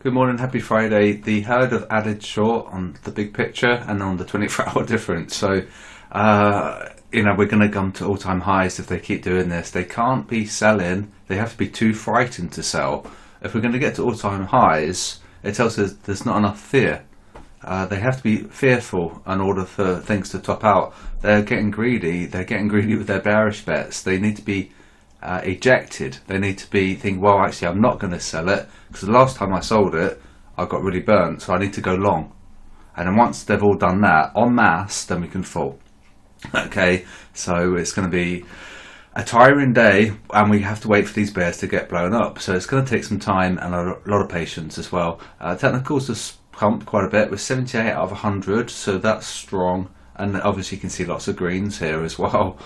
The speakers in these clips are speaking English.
Good morning, happy Friday. The herd have added short on the big picture and on the 24-hour difference. So, we're going to come to all-time highs if they keep doing this. They can't be selling. They have to be too frightened to sell. If we're going to get to all-time highs, it tells us there's not enough fear. They have to be fearful in order for things to top out. They're getting greedy. They're getting greedy with their bearish bets. They need to be ejected. They need to be thinking, well, actually, I'm not going to sell it because the last time I sold it, I got really burnt, so I need to go long. And then once they've all done that en masse, then we can fall. Okay, so it's going to be a tiring day, and we have to wait for these bears to get blown up. So it's going to take some time and a lot of patience as well. Technicals has pumped quite a bit. We're 78 out of 100, so that's strong. And obviously you can see lots of greens here as well.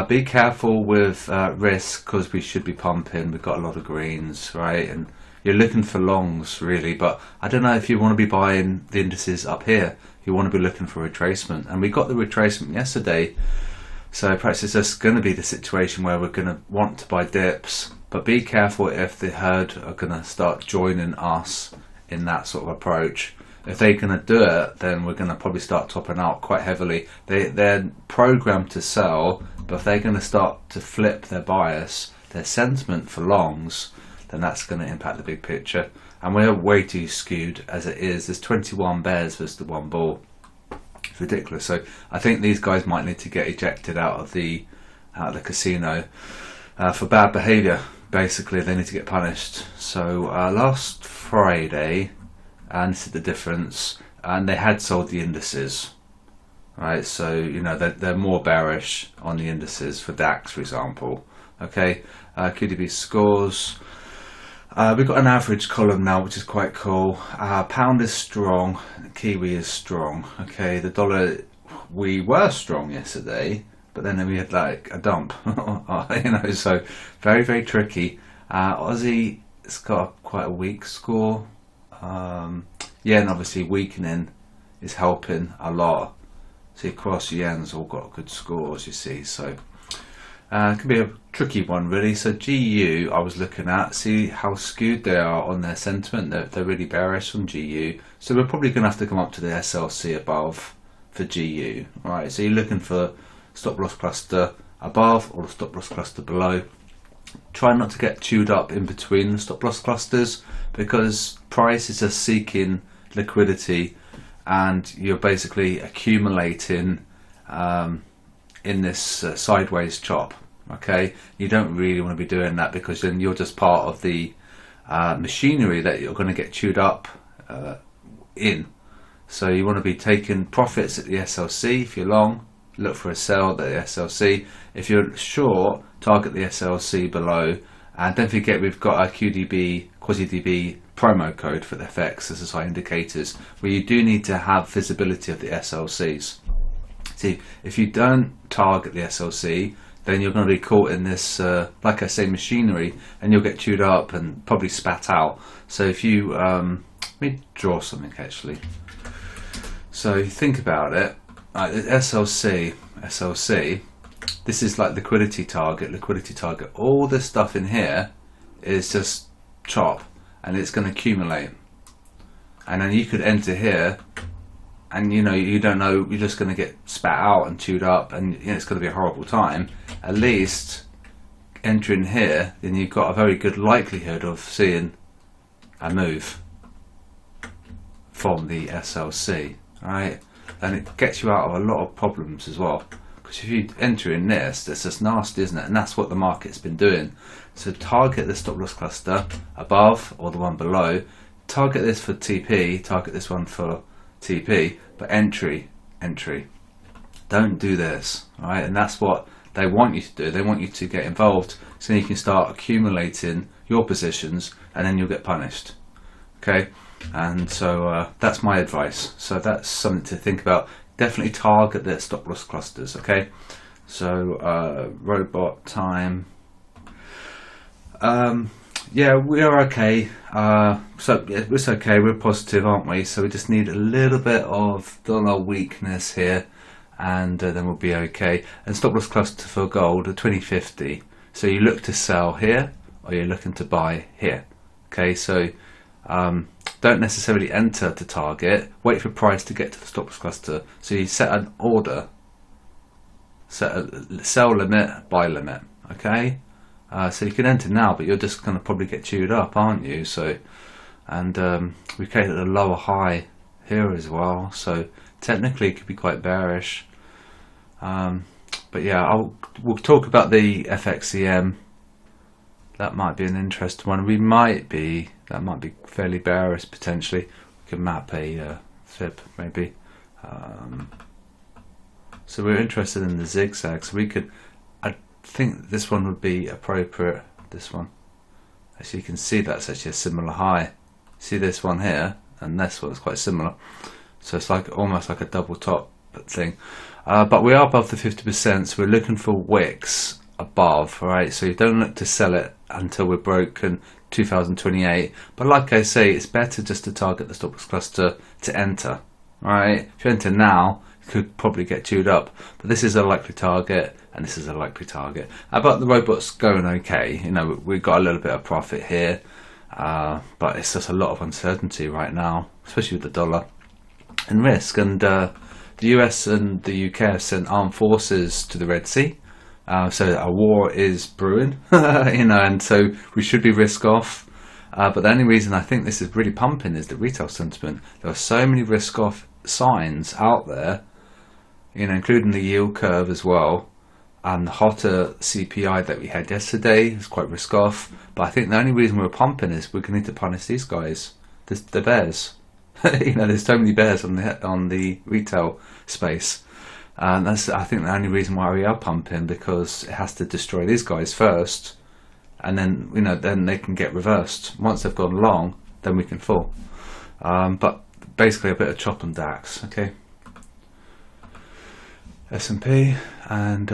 Be careful with risk, because we should be pumping. We've got a lot of greens, right? And you're looking for longs really, but I don't know if you want to be buying the indices up here. You want to be looking for retracement, and we got the retracement yesterday. So perhaps it's just going to be the situation where we're going to want to buy dips, but be careful if the herd are going to start joining us in that sort of approach. If they're going to do it, then we're going to probably start topping out quite heavily. They're programmed to sell, but if they're going to start to flip their bias, their sentiment for longs, then that's going to impact the big picture. And we're way too skewed as it is. There's 21 bears versus the one bull. It's ridiculous. So I think these guys might need to get ejected out of the casino for bad behaviour. Basically, they need to get punished. So last Friday, and this is the difference, and they had sold the indices, right? So they're more bearish on the indices for DAX, for example. Okay, QDB scores. We've got an average column now, which is quite cool. Pound is strong, Kiwi is strong. Okay, the dollar, we were strong yesterday, but then we had like a dump. So very, very tricky. Aussie, it's got quite a weak score. And obviously weakening is helping a lot. See, across yen's all got good scores, you see. So it could be a tricky one really. So GU I was looking at, see how skewed they are on their sentiment. They're really bearish on GU. So we're probably going to have to come up to the SLC above for GU. Right, so you're looking for stop loss cluster above or the stop loss cluster below. Try not to get chewed up in between the stop loss clusters, because price is just seeking liquidity and you're basically accumulating in this sideways chop. Okay, you don't really want to be doing that, because then you're just part of the machinery that you're going to get chewed up in. So you want to be taking profits at the SLC. If you're long, look for a sell at the SLC. If you're short, target the SLC below. And don't forget, we've got a QDB, QuasiDB promo code for the FX SSI indicators, where you do need to have visibility of the SLCs. See, if you don't target the SLC, then you're going to be caught in this, like I say, machinery, and you'll get chewed up and probably spat out. So if you, let me draw something actually. So you think about it, SLC, this is like liquidity target. All this stuff in here is just chop, and it's going to accumulate. And then you could enter here, and you don't know, you're just going to get spat out and chewed up, and it's going to be a horrible time. At least entering here, then you've got a very good likelihood of seeing a move from the SLC, right? And it gets you out of a lot of problems as well, because if you enter in this, that's just nasty, isn't it? And that's what the market's been doing. So target the stop loss cluster above or the one below. Target this for TP, target this one for TP, but entry. Don't do this, right? And that's what they want you to do. They want you to get involved, so you can start accumulating your positions, and then you'll get punished. Okay, and so that's my advice. So that's something to think about. Definitely target the stop loss clusters. Okay, so robot time. Yeah, we are okay. So yeah, it's okay. We're positive, aren't we? So we just need a little bit of dollar weakness here, and then we'll be okay. And stop loss cluster for gold at 2050. So you look to sell here, or you're looking to buy here. Okay, so don't necessarily enter to target, wait for price to get to the stop loss cluster. So you set an order, set a sell limit, buy limit, okay? So you can enter now, but you're just going to probably get chewed up, aren't you? So, and we created a lower high here as well, so technically it could be quite bearish. But yeah, we'll talk about the FXCM. That might be an interesting one. That might be fairly bearish potentially. We can map a fib maybe. So we're interested in the zigzag. So we could, I think this one would be appropriate. This one, as you can see, that's actually a similar high. See this one here, and this one's quite similar. So it's like almost like a double top thing. But we are above the 50%, so we're looking for wicks above, right? So you don't look to sell it until we're broken 2028. But like I say, it's better just to target the stop loss cluster to enter, right? If you enter now, you could probably get chewed up. But this is a likely target, and this is a likely target. But the robot's going okay. You know, we've got a little bit of profit here, but it's just a lot of uncertainty right now, especially with the dollar and risk. And the US and the UK have sent armed forces to the Red Sea. So a war is brewing, you know, and so we should be risk off. But the only reason I think this is really pumping is the retail sentiment. There are so many risk off signs out there, you know, including the yield curve as well. And the hotter CPI that we had yesterday is quite risk off. But I think the only reason we're pumping is we're going to need to punish these guys, the bears. You know, there's so many bears on the retail space. And that's, I think, the only reason why we are pumping, because it has to destroy these guys first, and then, you know, then they can get reversed. Once they've gone long, then we can fall. But basically a bit of chop and DAX, okay. S&P, and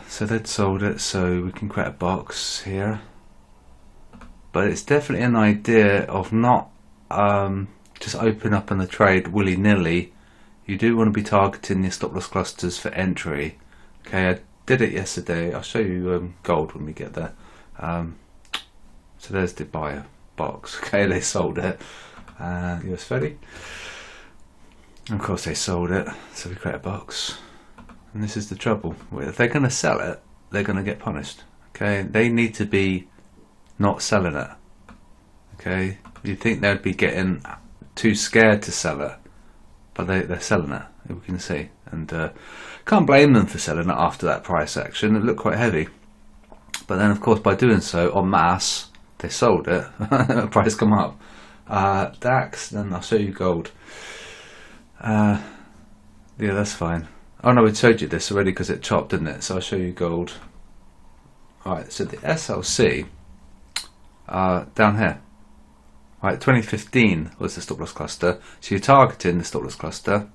so they'd sold it, so we can create a box here. But it's definitely an idea of not just open up on the trade willy-nilly. You do want to be targeting your stop loss clusters for entry. Okay, I did it yesterday. I'll show you gold when we get there. So there's the buyer box. Okay, they sold it. US 30. Of course they sold it. So we create a box. And this is the trouble. If they're going to sell it, they're going to get punished. Okay, they need to be not selling it. Okay, you'd think they'd be getting too scared to sell it. But they're selling it, we can see, and can't blame them for selling it after that price action. It looked quite heavy, but then of course by doing so en masse they sold it. Price come up. DAX, then I'll show you gold. Yeah, that's fine. Oh no, we showed you this already because it chopped, didn't it? So I'll show you gold. Alright, so the SLC down here. Right, 2015 was the stop loss cluster, so you're targeting the stop loss cluster,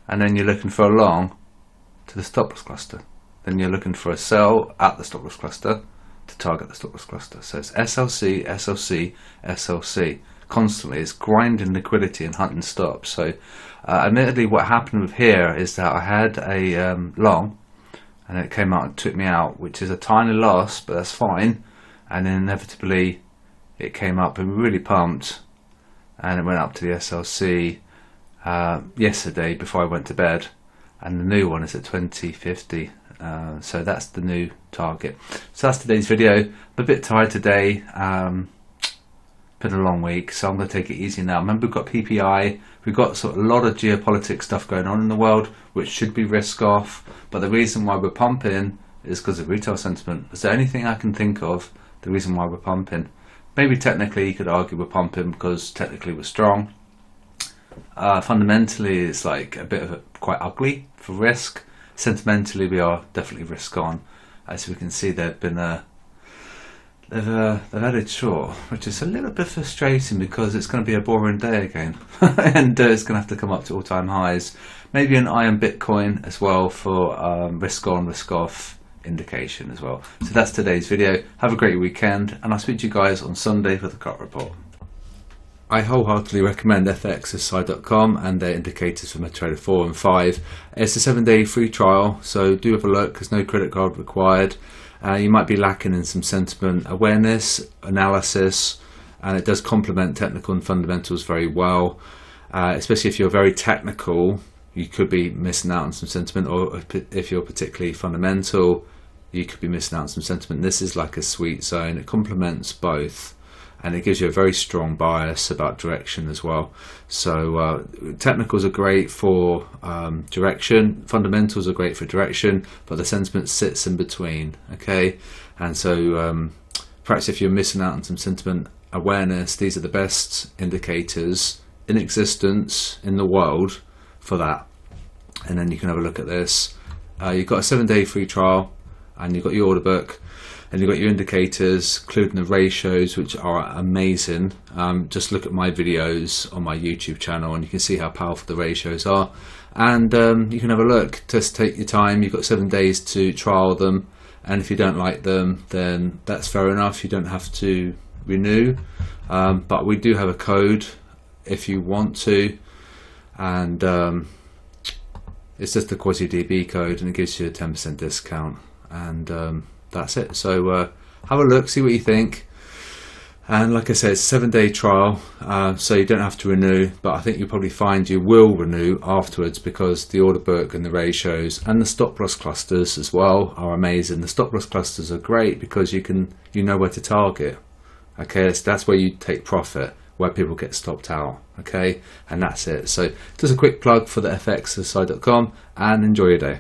and then you're looking for a long to the stop loss cluster. Then you're looking for a sell at the stop loss cluster to target the stop loss cluster. So it's SLC, SLC, SLC. Constantly, it's grinding liquidity and hunting stops. So admittedly what happened with here is that I had a long, and it came out and took me out, which is a tiny loss, but that's fine. And then inevitably it came up and we really pumped, and it went up to the SLC yesterday before I went to bed, and the new one is at 2050, so that's the new target. So that's today's video. I'm a bit tired today, been a long week, so I'm going to take it easy now. Remember, we've got PPI, we've got sort of a lot of geopolitics stuff going on in the world, which should be risk off, but the reason why we're pumping is because of retail sentiment. Is there anything I can think of the reason why we're pumping? Maybe technically you could argue we're pumping because technically we're strong. Fundamentally it's like a bit of quite ugly for risk. Sentimentally we are definitely risk on. As we can see, they've been they've added short, which is a little bit frustrating because it's going to be a boring day again. And it's going to have to come up to all-time highs. Maybe an iron Bitcoin as well for risk on, risk off indication as well. So that's today's video. Have a great weekend, and I'll speak to you guys on Sunday for the cut report. I wholeheartedly recommend fxsi.com and their indicators for MetaTrader 4 and 5. It's a 7-day free trial, so do have a look. There's no credit card required. You might be lacking in some sentiment awareness, analysis, and it does complement technical and fundamentals very well. Especially if you're very technical, you could be missing out on some sentiment, or if you're particularly fundamental, you could be missing out on some sentiment. This is like a sweet zone. It complements both, and it gives you a very strong bias about direction as well. So technicals are great for direction, fundamentals are great for direction, but the sentiment sits in between. Okay, and so perhaps if you're missing out on some sentiment awareness, these are the best indicators in existence in the world for that. And then you can have a look at this. You've got a 7-day free trial, and you've got your order book, and you've got your indicators, including the ratios, which are amazing. Just look at my videos on my YouTube channel and you can see how powerful the ratios are. And you can have a look. Just take your time. You've got 7 days to trial them, and if you don't like them, then that's fair enough. You don't have to renew, but we do have a code if you want to, and it's just the QDB code, and it gives you a 10% discount, and that's it. So have a look, see what you think, and like I said, it's a 7-day trial, so you don't have to renew, but I think you'll probably find you will renew afterwards, because the order book and the ratios and the stop loss clusters as well are amazing. The stop loss clusters are great because you know where to target. Okay, so that's where you take profit, where people get stopped out. Okay, and that's it. So just a quick plug for the fxsci.com, and enjoy your day.